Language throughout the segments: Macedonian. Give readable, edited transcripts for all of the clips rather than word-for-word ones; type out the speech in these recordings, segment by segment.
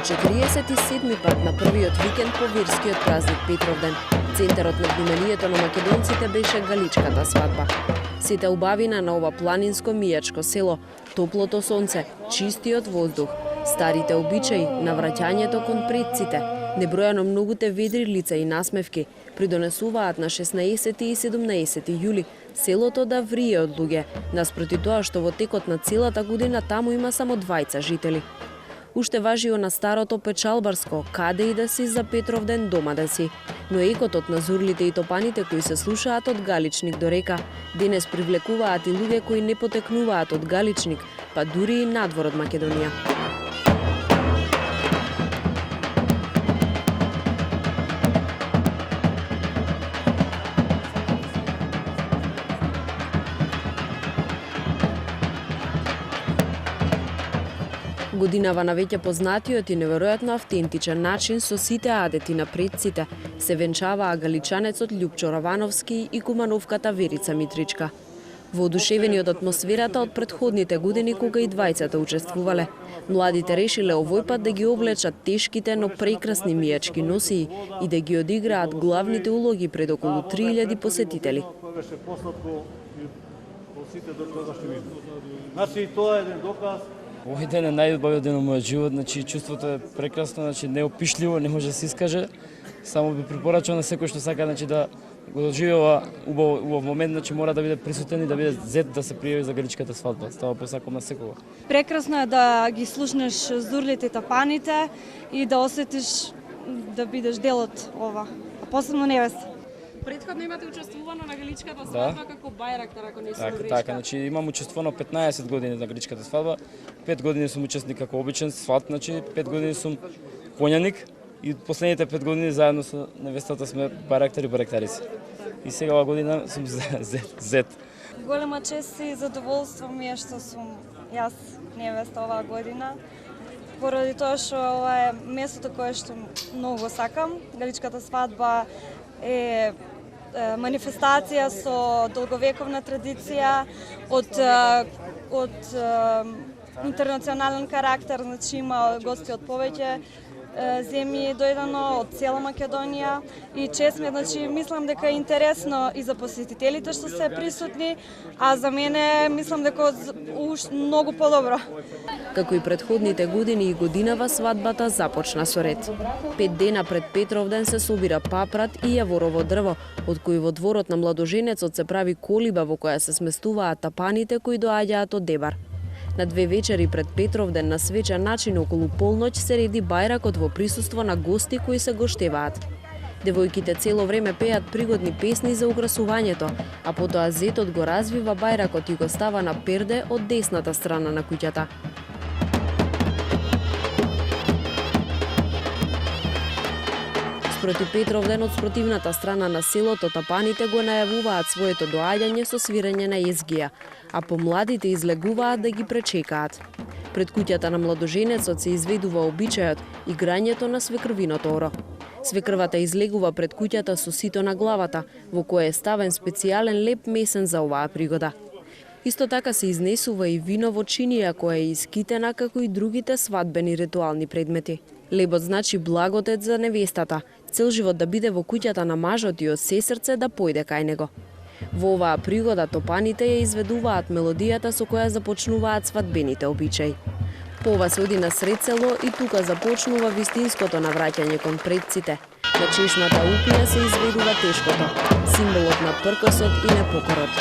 47 пат на првиот викенд по верскиот празник Петровден. Центарот на вниманието на македонците беше галичката свадба. Сите убавина на ова планинско мијачко село, топлото сонце, чистиот воздух, старите обичаи, навраќањето кон предците, небројано многуте ведри лица и насмевки придонесуваат на 16 и 17 јули селото да врие од луѓе, наспроти тоа што во текот на целата година таму има само 20 жители. Уште важи на старото печалбарско, каде и да си за Петровден дома да си. Но екотот на зурлите и топаните кои се слушаат од Галичник до река, денес привлекуваат и луѓе кои не потекнуваат од Галичник, па дури и надвор од Македонија. Годинава на веќе познатиот и неверојатно автентичен начин со сите адети на предците се венчаваа галичанецот Љупчо Равановски и кумановката Верица Митричка. Воодушевени од атмосферата од претходните години кога и двајцата учествувале, младите решиле овој пат да ги облечат тешките, но прекрасни мијачки носии и да ги одиграат главните улоги пред околу 3000 посетители. Значи, тоа е еден доказ. Овој ден е најубавиот ден од мојот живот, значи чувството е прекрасно, значи неопишливо, не може да се искаже. Само би препорачал на секој што сака значи да го доживева убав момент, значи мора да биде присутен и да биде зет да се пријави за галичката свадба. Става посакам на секого. Прекрасно е да ги слушнеш зурлите и тапаните и да осетиш да бидеш дел од ова, а посебно невеста. Претходно имате учествувано на галичката свадба како бајрактар, ако не сум грешка. Така, значи имам учествувано 15 години на галичката свадба. 5 години сум учесник како обичен сват, значи 5 години сум коњаник и последните 5 години заедно со невестата сме бајрактари и бајрактарица. И сега ова година сум зет. Голема чест и задоволство ми е што сум јас невеста оваа година. Поради тоа што ова е местото кое што многу сакам. Галичката свадба е манифестација со долговековна традиција од интернационален карактер, значи има гости од повеќе земји дојдено, од цела Македонија и чест ми, значи мислам дека е интересно и за посетителите што се присутни, а за мене мислам дека уште многу подобро. Како и претходните години и годинава свадбата започна со ред. 5 дена пред Петровден се собира папрат и јаворово дрво, од кои во дворот на младоженецот се прави колиба во која се сместуваат тапаните кои доаѓаат од Дебар. На 2 вечери пред Петровден на свечен начин околу полноќ се реди бајракот во присуство на гости кои се гоштеваат. Девојките цело време пеат пригодни песни за украсувањето, а потоа зетот го развива бајракот и го става на перде од десната страна на куќата. Спроти Петровден од спротивната страна на селото тапаните го најавуваат своето доаѓање со свирење на езгија, а помладите излегуваат да ги пречекаат. Пред куќата на младоженецот се изведува обичајот играњето на свекрвиното оро. Свекрвата излегува пред куќата со сито на главата, во кое е ставен специјален леп месен за оваа пригода. Исто така се изнесува и вино во чинија која е искитена како и другите свадбени ритуални предмети. Лебот значи благодет за невестата, цел живот да биде во куќата на мажот и од се срце да појде кај него. Во оваа пригода топаните ја изведуваат мелодијата со која започнуваат свадбените обичаи. По ова се оди на сред село и тука започнува вистинското навраќање кон предците. На чешмата упија се изведува тешкото, символот на пркосот и непокорот.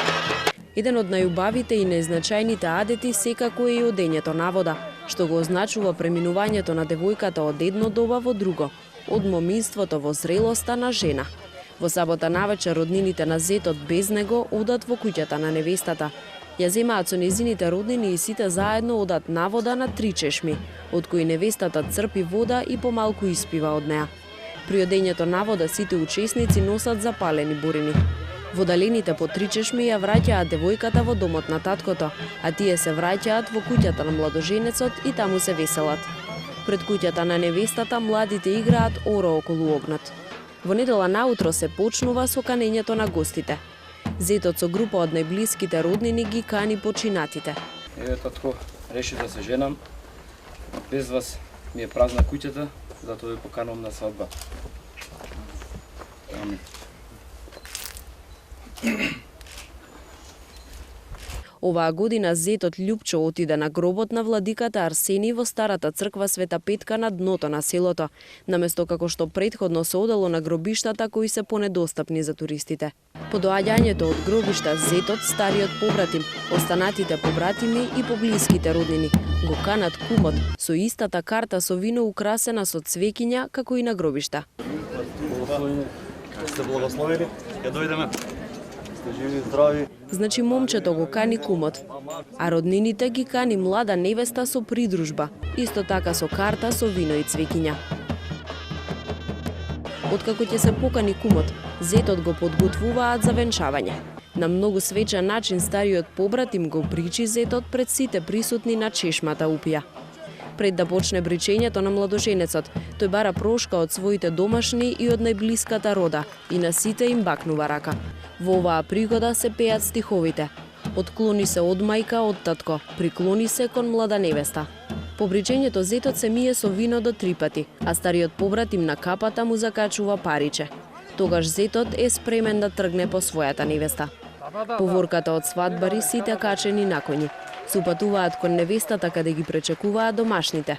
Еден од најубавите и најзначајните адети секако е и одењето на вода, што го означува преминувањето на девојката од едно доба во друго, од моминството во зрелоста на жена. Во сабота навечер роднините на зетот без него одат во куќата на невестата. Ја земаат со незините роднини и сите заедно одат на вода на 3 чешми, од кои невестата црпи вода и помалку испива од неа. При одењето на вода сите учесници носат запалени бурини. Водалените по 3 чешми ја враќаат девојката во домот на таткото, а тие се враќаат во куќата на младоженецот и таму се веселат. Пред куќата на невестата младите играат оро околу огнот. Во недела наутро се почнува со канењето на гостите. Зетот со група од најблиските роднини ги кани починатите. Еве татко, реши да се женам. Без вас ми е празна куќата, затоа ве поканувам на свадба. Амин. Оваа година зетот Љупчо отиде на гробот на владиката Арсени во старата црква Света Петка на дното на селото, наместо како што претходно се одело на гробиштата кои се понедостапни за туристите. По доаѓањето од гробишта, зетот, стариот побратим, останатите побратими и поблиските роднини го канат кумот со истата карта со вино украсена со цвеќиња како и на гробишта. Сте благословени, ја дојдеме. Сте живи, здрави. Значи момчето го кани кумот, а роднините ги кани млада невеста со придружба, исто така со карта со вино и цвеќиња. Откако ќе се покани кумот, зетот го подготвуваат за венчавање. На многу свечен начин стариот побратим го бричи зетот пред сите присутни на чешмата упија. Пред да почне бричењето на младоженецот, тој бара прошка од своите домашни и од најблиската рода и на сите им бакнува рака. Во оваа пригода се пеат стиховите: "Отклони се од мајка, од татко, приклони се кон млада невеста." По бричењето зетот се мие со вино до 3 пати, а стариот побратим на капата му закачува париче. Тогаш зетот е спремен да тргне по својата невеста. Поворката од свадбари сите качени на коњи. Се упатуваат кон невестата каде ги пречекуваат домашните.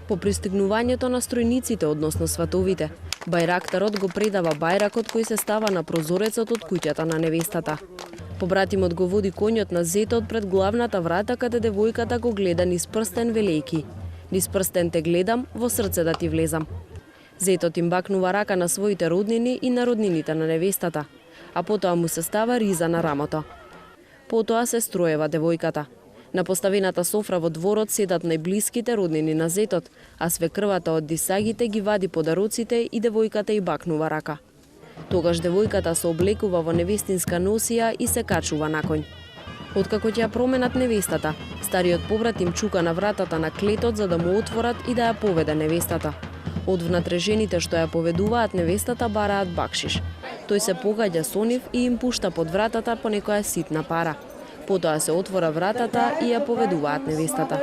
По пристигнувањето на стројниците, односно сватовите, бајрактарот го предава бајракот кој се става на прозорецот од куќата на невестата. Побратимот го води коњот на зетот пред главната врата каде девојката го гледа низ прстен велејки: "Низ прстен те гледам, во срце да ти влезам." Зетот им бакнува рака на своите роднини и на роднините на невестата, а потоа му се става риза на рамото. Потоа се строева девојката. На поставената софра во дворот седат најблиските роднини на зетот, а свекрвата од дисагите ги вади подароците и девојката и бакнува рака. Тогаш девојката се облекува во невестинска носија и се качува на коњ. Откако ќе ја променат невестата, стариот побратим чука на вратата на клетот за да му отворат и да ја поведе невестата. Од внатре жените што ја поведуваат невестата бараат бакшиш. Тој се погаѓа со нив и им пушта под вратата по некоја ситна пара. Потоа се отвора вратата и ја поведуваат невестата.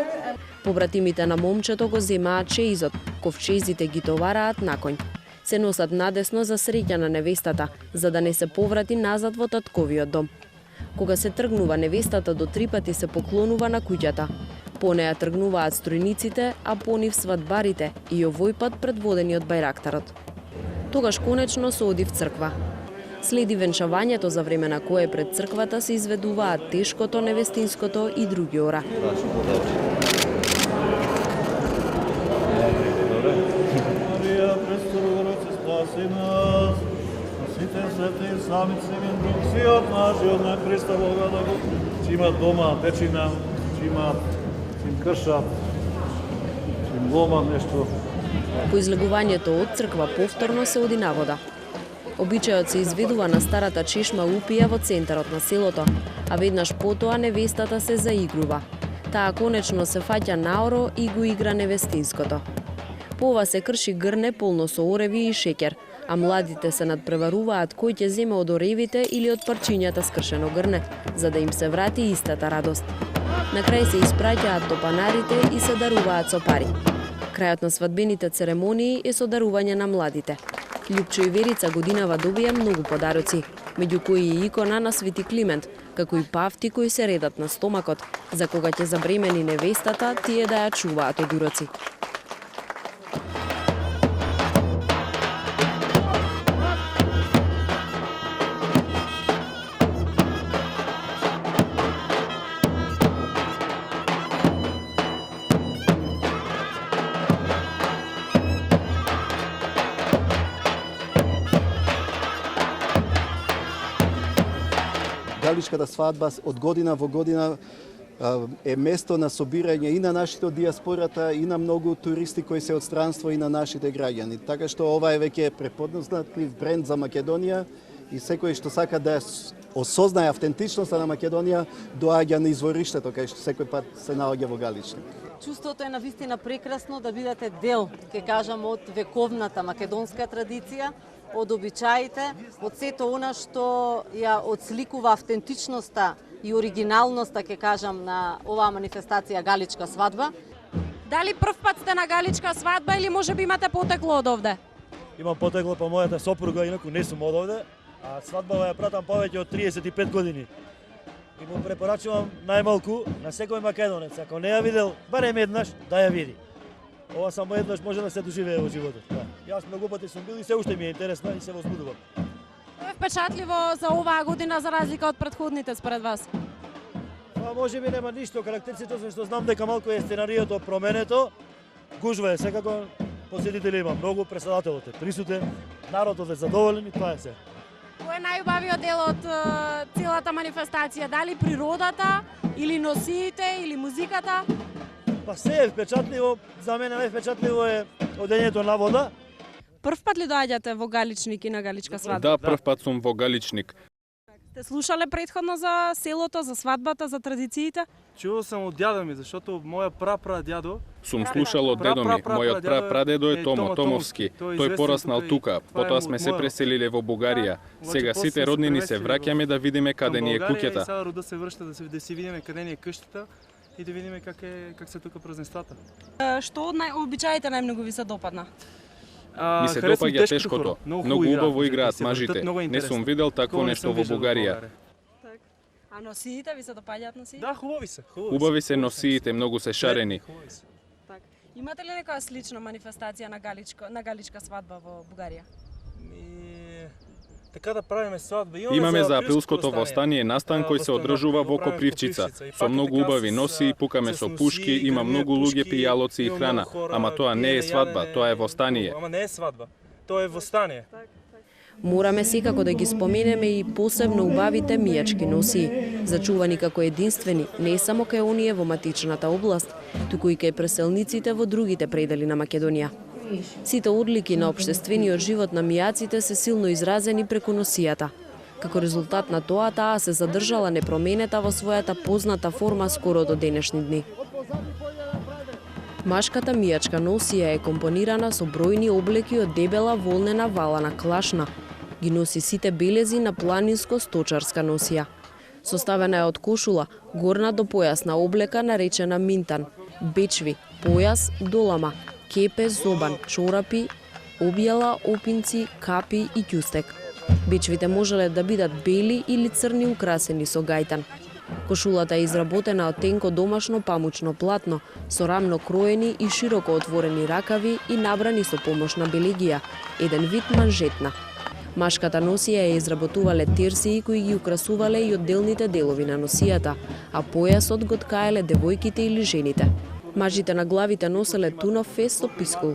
Побратимите на момчето го земаат чеизот, ковчезите ги товараат на коњ. Се носат надесно за среќа на невестата, за да не се поврати назад во татковиот дом. Кога се тргнува невестата, до 3 пати се поклонува на куќата. По неја тргнуваат стројниците, а по нив свадбарите и овој пат предводени од бајрактарот. Тогаш конечно се оди в црква. Следи венчавањето, за време на кое пред црквата се изведуваат тешкото, невестинското и други ора. Марија, престорогорце, спаси нас. Сите свети и самици ми друг си од нашиот на Христа Бога да го има дома печина, има им крша, им лома нешто. По излегувањето од црква повторно се оди на вода. Обичајот се изведува на старата чешма Упија во центарот на селото, а веднаш потоа невестата се заигрува. Таа конечно се фаќа наоро и го игра невестинското. По ова се крши грне полно со ореви и шеќер, а младите се надпреваруваат кој ќе земе од оревите или од парчињата скршено грне, за да им се врати истата радост. На крај се испраќаат топанарите и се даруваат со пари. Крајот на свадбените церемонии е со дарување на младите. Љупчо и Верица годинава добија многу подароци, меѓу кои и икона на Свети Климент, како и павти кои се редат на стомакот, за кога ќе забремени невестата, тие да ја чуваат од уроци. Галичката свадба од година во година е место на собирање и на нашите од диаспората и на многу туристи кои се од странство и на нашите граѓани. Така што ова е веќе препознатлив бренд за Македонија и секој што сака да осознае автентичноста на Македонија доаѓа на извориштето кај што секој пат се наоѓа во Галичка. Чувството е навистина прекрасно да бидете дел, ке кажам, од вековната македонска традиција, од обичаите, од сето она што ја отсликува автентичноста и оригиналноста, ке кажам, на оваа манифестација Галичка свадба. Дали прв пат сте на галичка свадба или можеби имате потекло од овде? Имам потекло по мојата сопруга, инаку не сум од овде, а свадбава ја пратам повеќе од 35 години. И му препорачувам најмалку на секој македонец, ако не ја видел барем еднаш, да ја види. Ова само еднаш може да се доживее во животот. Да. Јас многу пати сум бил и се уште ми е интересно и се возбудувам. Тоа е впечатливо за оваа година за разлика од претходните според вас? Тоа може би нема ништо карактеристично, што знам дека малку е сценариото променето. Гужва е секако, посетители има многу, преседателот е присутен, народот е задоволен и тоа е се. Кој е најубавиот дел од целата манифестација? Дали природата, или носиите, или музиката? Па се е впечатливо, за мене највпечатливо е одењето на вода. Прв пат ли доаѓате во Галичник и на Галичка свадба? Да, прв пат сум во Галичник. Сте слушале претходно за селото, за свадбата, за традициите? Чувал сам од дядо ми, зашто моја прапрадядо Сум слушал од дедо ми. Мојот прапрадедо е Томо Томовски. Тој пораснал тука, потоа сме се преселиле во Бугарија. Сега сите роднини се враќаме да видиме каде ни е куќата. Сега рода се вршта да си видиме каде ни е куќата и да видиме как се тука празненствата. Што од обичаите најмногу ви се допадна? Ми се допаѓа тешкото. Многу убаво играат мажите. Не сум видел такво нешто во Бугарија. А носиите ви се допаѓаат носиите? Да, хубави се. Убави се носиите, многу се шарени. Имате ли некоја слична манифестација на Галичка свадба во Бугарија? Така да правиме свадба. Имаме за априлското востание настан кој се одржува во Копривчица. Со многу убави носи, пукаме со пушки, има многу луѓе, пијалоци и храна. Ама тоа не е свадба, тоа е востание. Ама не е свадба, тоа е востание. Мораме секако да ги споменеме и посебно убавите мијачки носии, зачувани како единствени не само кај оние во матичната област, туку и кај преселниците во другите предели на Македонија. Сите одлики на општествениот живот на мијаците се силно изразени преку носијата. Како резултат на тоа, таа се задржала непроменета во својата позната форма скоро до денешни дни. Машката мијачка носија е компонирана со бројни облеки од дебела волнена валана клашна. Ги носи сите белези на планинско-сточарска носија. Составена е од кошула, горна до појасна облека наречена минтан, бечви, појас, долама, кепе, зобан, чорапи, објала, опинци, капи и ќустек. Бечвите можеле да бидат бели или црни украсени со гајтан. Кошулата е изработена од тенко домашно памучно платно, со рамно кроени и широко отворени ракави и набрани со помош на белегија, еден вид манжетна. Машката носија ја изработувале терсии кои ги украсувале и одделните делови на носијата, а појасот го ткаеле девојките или жените. Мажите на главите носеле тунов фес со пискул.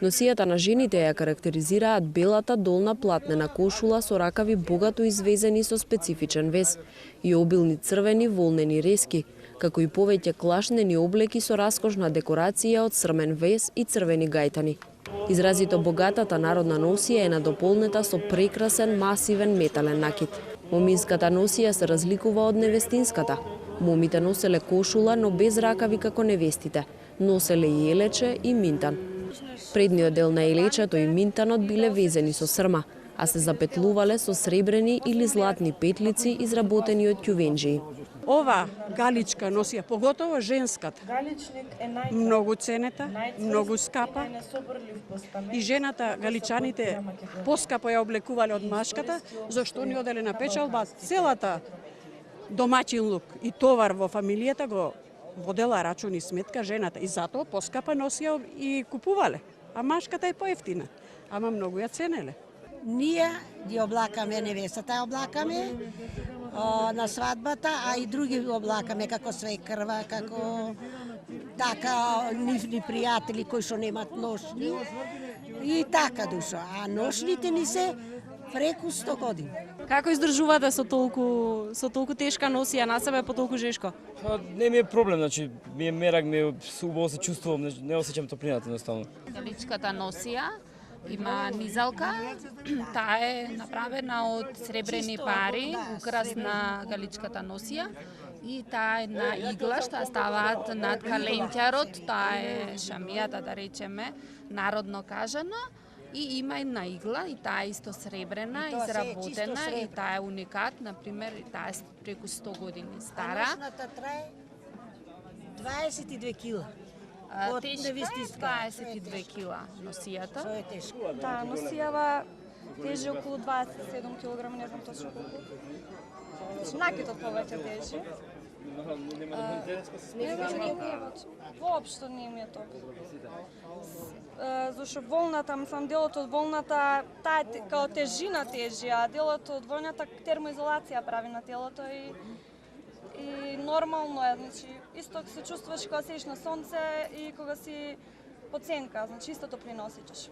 Носијата на жените ја карактеризираат белата долна платнена кошула со ракави богато извезени со специфичен вес и обилни црвени волнени рески, како и повеќе клашнени облеки со раскошна декорација од црмен вес и црвени гајтани. Изразито богатата народна носија е надополнета со прекрасен масивен метален накид. Моминската носија се разликува од невестинската. Момите носеле кошула, но без ракави како невестите. Носеле и елече и минтан. Предниот дел на елечето и минтанот биле везени со срма, а се запетлувале со сребрени или златни петлици изработени од ќувенџии. Ова галичка носија, поготово женската, многу ценета, многу скапа. И жената, галичаните, поскапо ја облекувале од машката, зашто ни оделе на печалба целата домаќин лук и товар во фамилијата го водела рачун и сметка жената. И затоа поскапа носија и купувале. А машката е поевтина, ама многу ја ценеле. Ние ги облакаме, невестата ја облакаме на свадбата, а и други облакаме како свекрва, како така нивни пријатели кои што немат ношни и така душо. А ношните ни се преку 100 години. Како издржувате со толку тешка носија на себе по толку жешко? Не ми е проблем, значи ми е мерак, убаво се чувствувам, не осеќам топлината едноставно. Галичката носија има низалка, таа е направена од сребрени пари, украс на галичката носија и таа е на игла што ставаат над каленќарот, таа е шамијата да речеме, народно кажано. И има една игла и таа е исто сребрена, изработена и таа е уникат, например, таа е преку 100 години стара. Ношната трае 22 кила. Тешка 22 кила носијата. Тоа е тешко. Да, носијава тежи околу 27 кг, не знам точно колку. Значи, накитот повеќе тежи. Воопшто не ми е тоа. Зашто волната, мислам, делот од волната, таа као тежина тежи, а делот од војната термоизолација прави на телото и нормално е, значи, исто се чувствуваш кога седиш на сонце и кога си под сенка, значи истото приносиш.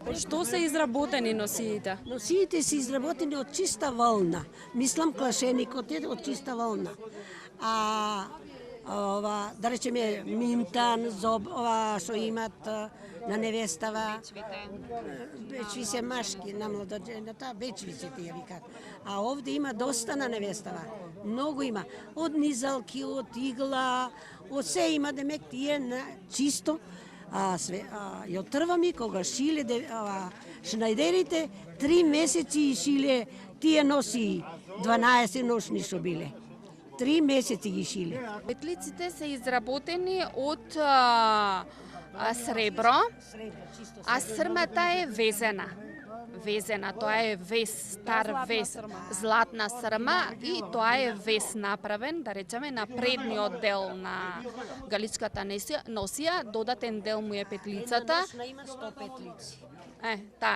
Од што се изработени носиите? Носиите се изработени од чиста волна. Мислам, клашеникот е од чиста волна. А да речеме минтан, зоб, ова што имат на невестава, бечви се машки, на младожената, бечви се тие викат. А овде има доста на невестава. Многу има. Од низалки, од игла, од се има, демек тие на чисто. И од трвами, кога шиле шнајдерите, 3 месеци шиле, тие носи 12 ношни што биле. 3 месеци ги шиле. Петлиците се изработени од сребро, а срмата е везена. Тоа е вес, стар вес, златна срма и тоа е вес направен, да речеме, на предниот дел на галичката носија, додатен дел му е петлицата. Има 100 петлици.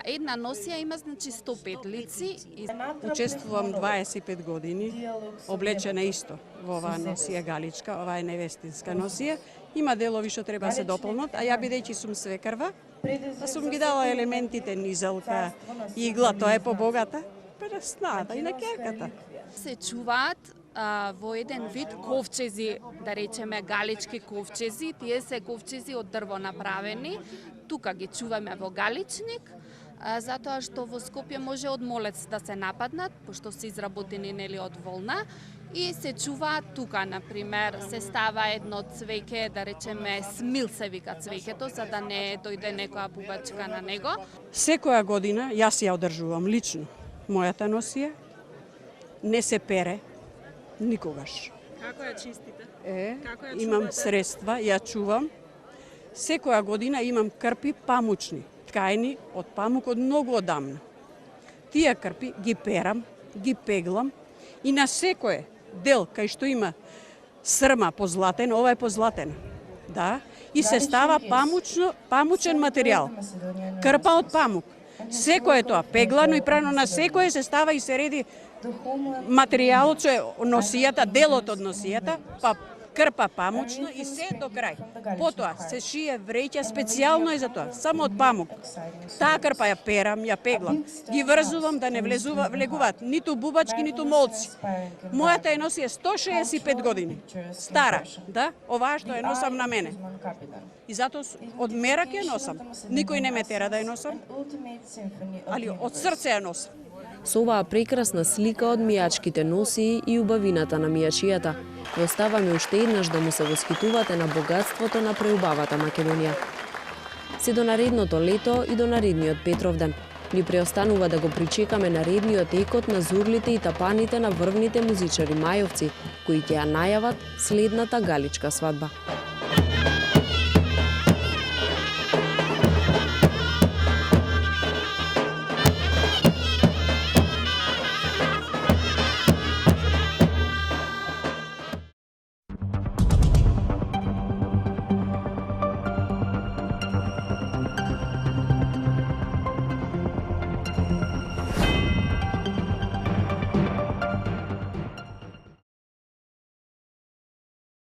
Една носија има, значи, 100 петлици. Учествувам 25 години, облечена исто во оваа носија галичка, ова е невестинска носија. Има делови што треба се дополнат, а ја бидејќи сум свекрва, сум ги дала елементите низалка, игла, тоа е побогата, пресната и на керката. Се чуваат во еден вид ковчези, да речеме галички ковчези, тие се ковчези од дрво направени, тука ги чуваме во галичник, затоа што во Скопје може од молец да се нападнат, пошто се изработени нели од волна, и се чуваат тука, например, се става едно цвеќе, да речеме смил се вика цвеќето, за да не дојде некоја бубачка на него. Секоја година јас ја одржувам лично мојата носија, не се пере никогаш. Како ја чистите? Имам средства, ја чувам. Секоја година имам крпи памучни, ткајни од памук од многу одамна. Тие крпи ги перам, ги пеглам и на секој дел кај што има срма позлатен, ова е позлатена. Да, и се става памучен материјал. Крпа од памук. Секој е тоа пеглано и прано на секој се става и се реди материјалот што е носијата, делот од носијата, па крпа памучно и се до крај. Потоа се шие вреќа специјално е за тоа, само од памук. Таа крпа ја перам, ја пеглам, ги врзувам да не влегуваат ниту бубачки, ниту молци. Мојата е носија 165 години, стара, да, оваа што ја носам на мене. И затоа од мерак ја носам. Никој не ме тера да ја носам, али од срце ја носам. Со оваа прекрасна слика од мијачките носии и убавината на мијачијата, ви оставаме уште еднаш да му се восхитувате на богатството на преубавата Македонија. Се до наредното лето и до наредниот Петровден. Ни преостанува да го причекаме наредниот екот на зурлите и тапаните на врвните музичари мајовци, кои ќе ја најават следната галичка свадба.